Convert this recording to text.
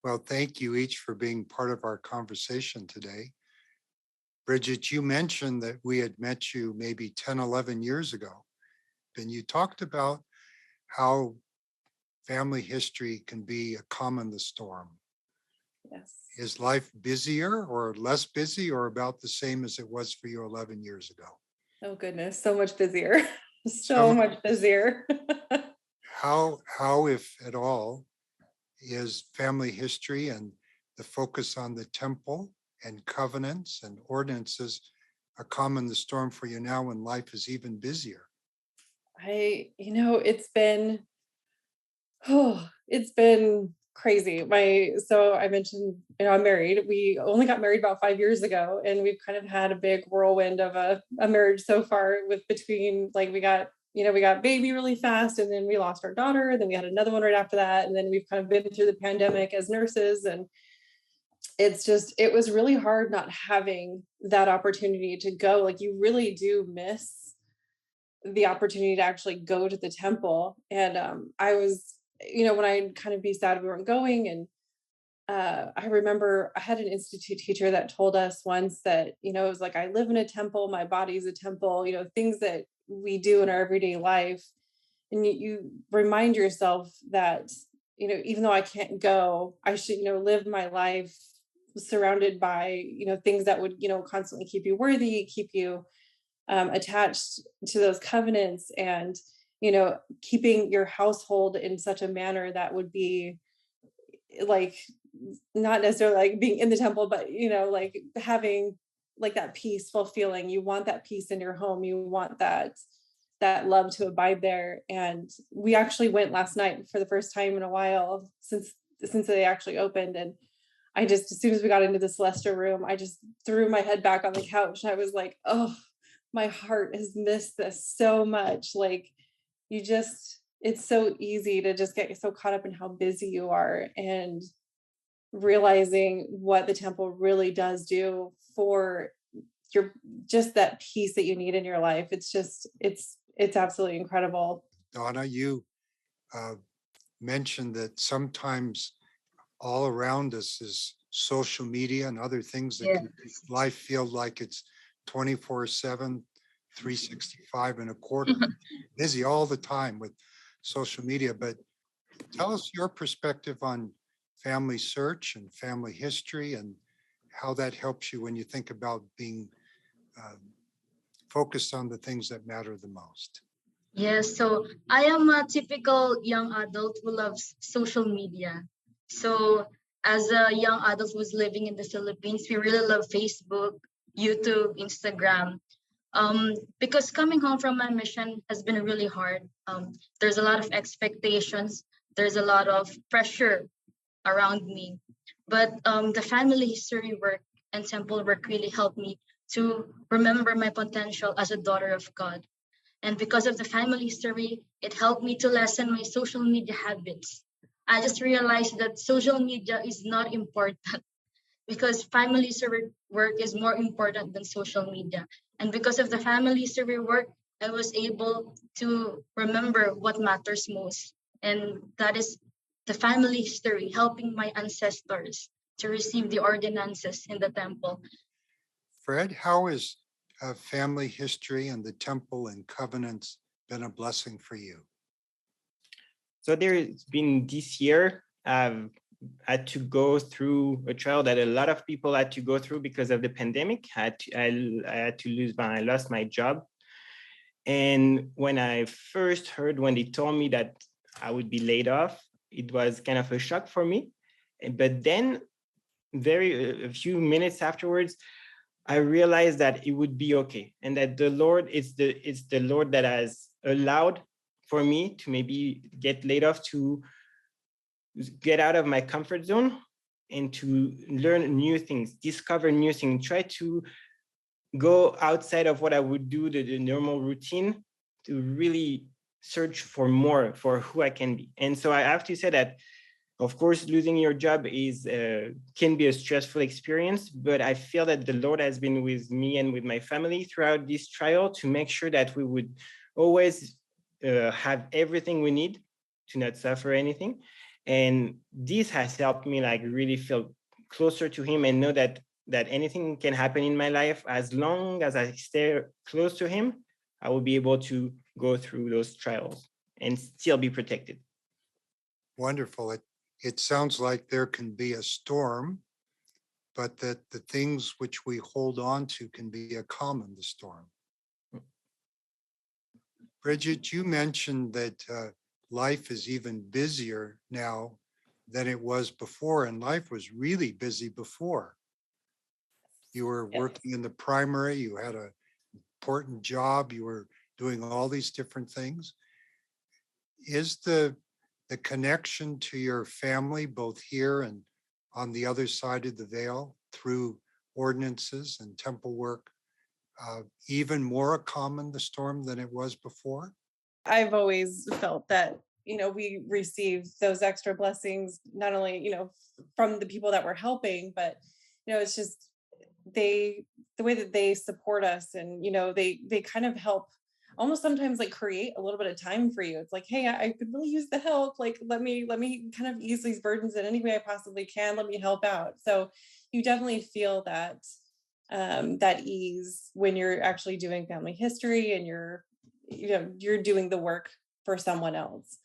Well, thank you each for being part of our conversation today. Bridget, you mentioned that we had met you maybe 10, 11 years ago, and you talked about how family history can be a calm in the storm. Yes. Is life busier or less busy or about the same as it was for you 11 years ago? Oh goodness, so much busier. So So much busier. how, if at all, is family history and the focus on the temple and covenants and ordinances a calm in the storm for you now when life is even busier? It's been it's been crazy. So I mentioned, I'm married. We only got married about 5 years ago, and we've kind of had a big whirlwind of a marriage so far with between like we got baby really fast, and then we lost our daughter, and then we had another one right after that, and then we've kind of been through the pandemic as nurses, and it was really hard not having that opportunity to go. Like you really do miss the opportunity to actually go to the temple. And I was, when I'd kind of be sad we weren't going. And I remember I had an institute teacher that told us once that, it was like, I live in a temple, my body's a temple, things that we do in our everyday life. And you remind yourself that, even though I can't go, I should, live my life surrounded by, things that would, constantly keep you worthy, keep you attached to those covenants, and keeping your household in such a manner that would be like not necessarily like being in the temple, but like having like that peaceful feeling. You want that peace in your home, you want that love to abide there. And we actually went last night for the first time in a while since they actually opened. And I just, as soon as we got into the Celestial room, I just threw my head back on the couch. I was like, oh, my heart has missed this so much. Like, it's so easy to just get so caught up in how busy you are, and realizing what the temple really does do for your, just that peace that you need in your life. It's absolutely incredible. Donna, you uh, mentioned that sometimes all around us is social media and other things that Yes. can make life feel like it's 24/7, 365 and a quarter. Busy all the time with social media. But tell us your perspective on family search and family history and how that helps you when you think about being uh, focused on the things that matter the most. Yes, so I am a typical young adult who loves social media. So as a young adult who's living in the Philippines, we really love Facebook, YouTube, Instagram. Because coming home from my mission has been really hard. There's a lot of expectations. There's a lot of pressure around me. But the family history work and temple work really helped me to remember my potential as a daughter of God. And because of the family history, it helped me to lessen my social media habits. I just realized that social media is not important because family survey work is more important than social media. And because of the family survey work, I was able to remember what matters most. And that is the family history, helping my ancestors to receive the ordinances in the temple. Fred, how has family history and the temple and covenants been a blessing for you? So there's been this year, I've had to go through a trial that a lot of people had to go through because of the pandemic. I lost my job. And when I first heard, when they told me that I would be laid off, it was kind of a shock for me. But then a few minutes afterwards, I realized that it would be okay, and that the Lord it's the Lord that has allowed for me to maybe get laid off, to get out of my comfort zone and to learn new things, discover new things, try to go outside of what I would do, the normal routine, to really search for more, for who I can be. And so I have to say that, of course, losing your job can be a stressful experience, but I feel that the Lord has been with me and with my family throughout this trial to make sure that we would always have everything we need to not suffer anything. And this has helped me like really feel closer to him and know that anything can happen in my life. As long as I stay close to him, I will be able to go through those trials and still be protected. Wonderful. It sounds like there can be a storm, but that the things which we hold on to can be a calm in the storm. Bridget, you mentioned that life is even busier now than it was before, and life was really busy before. You were Yes. working in the primary, you had an important job, you were doing all these different things. Is the connection to your family, both here and on the other side of the veil through ordinances and temple work, even more a calm in the storm than it was before? I've always felt that, we receive those extra blessings, not only, from the people that we're helping, but, it's just the way that they support us, and, they kind of help almost sometimes like create a little bit of time for you. It's like, hey, I could really use the help. Like, let me kind of ease these burdens in any way I possibly can. Let me help out. So you definitely feel that ease when you're actually doing family history and you're doing the work for someone else.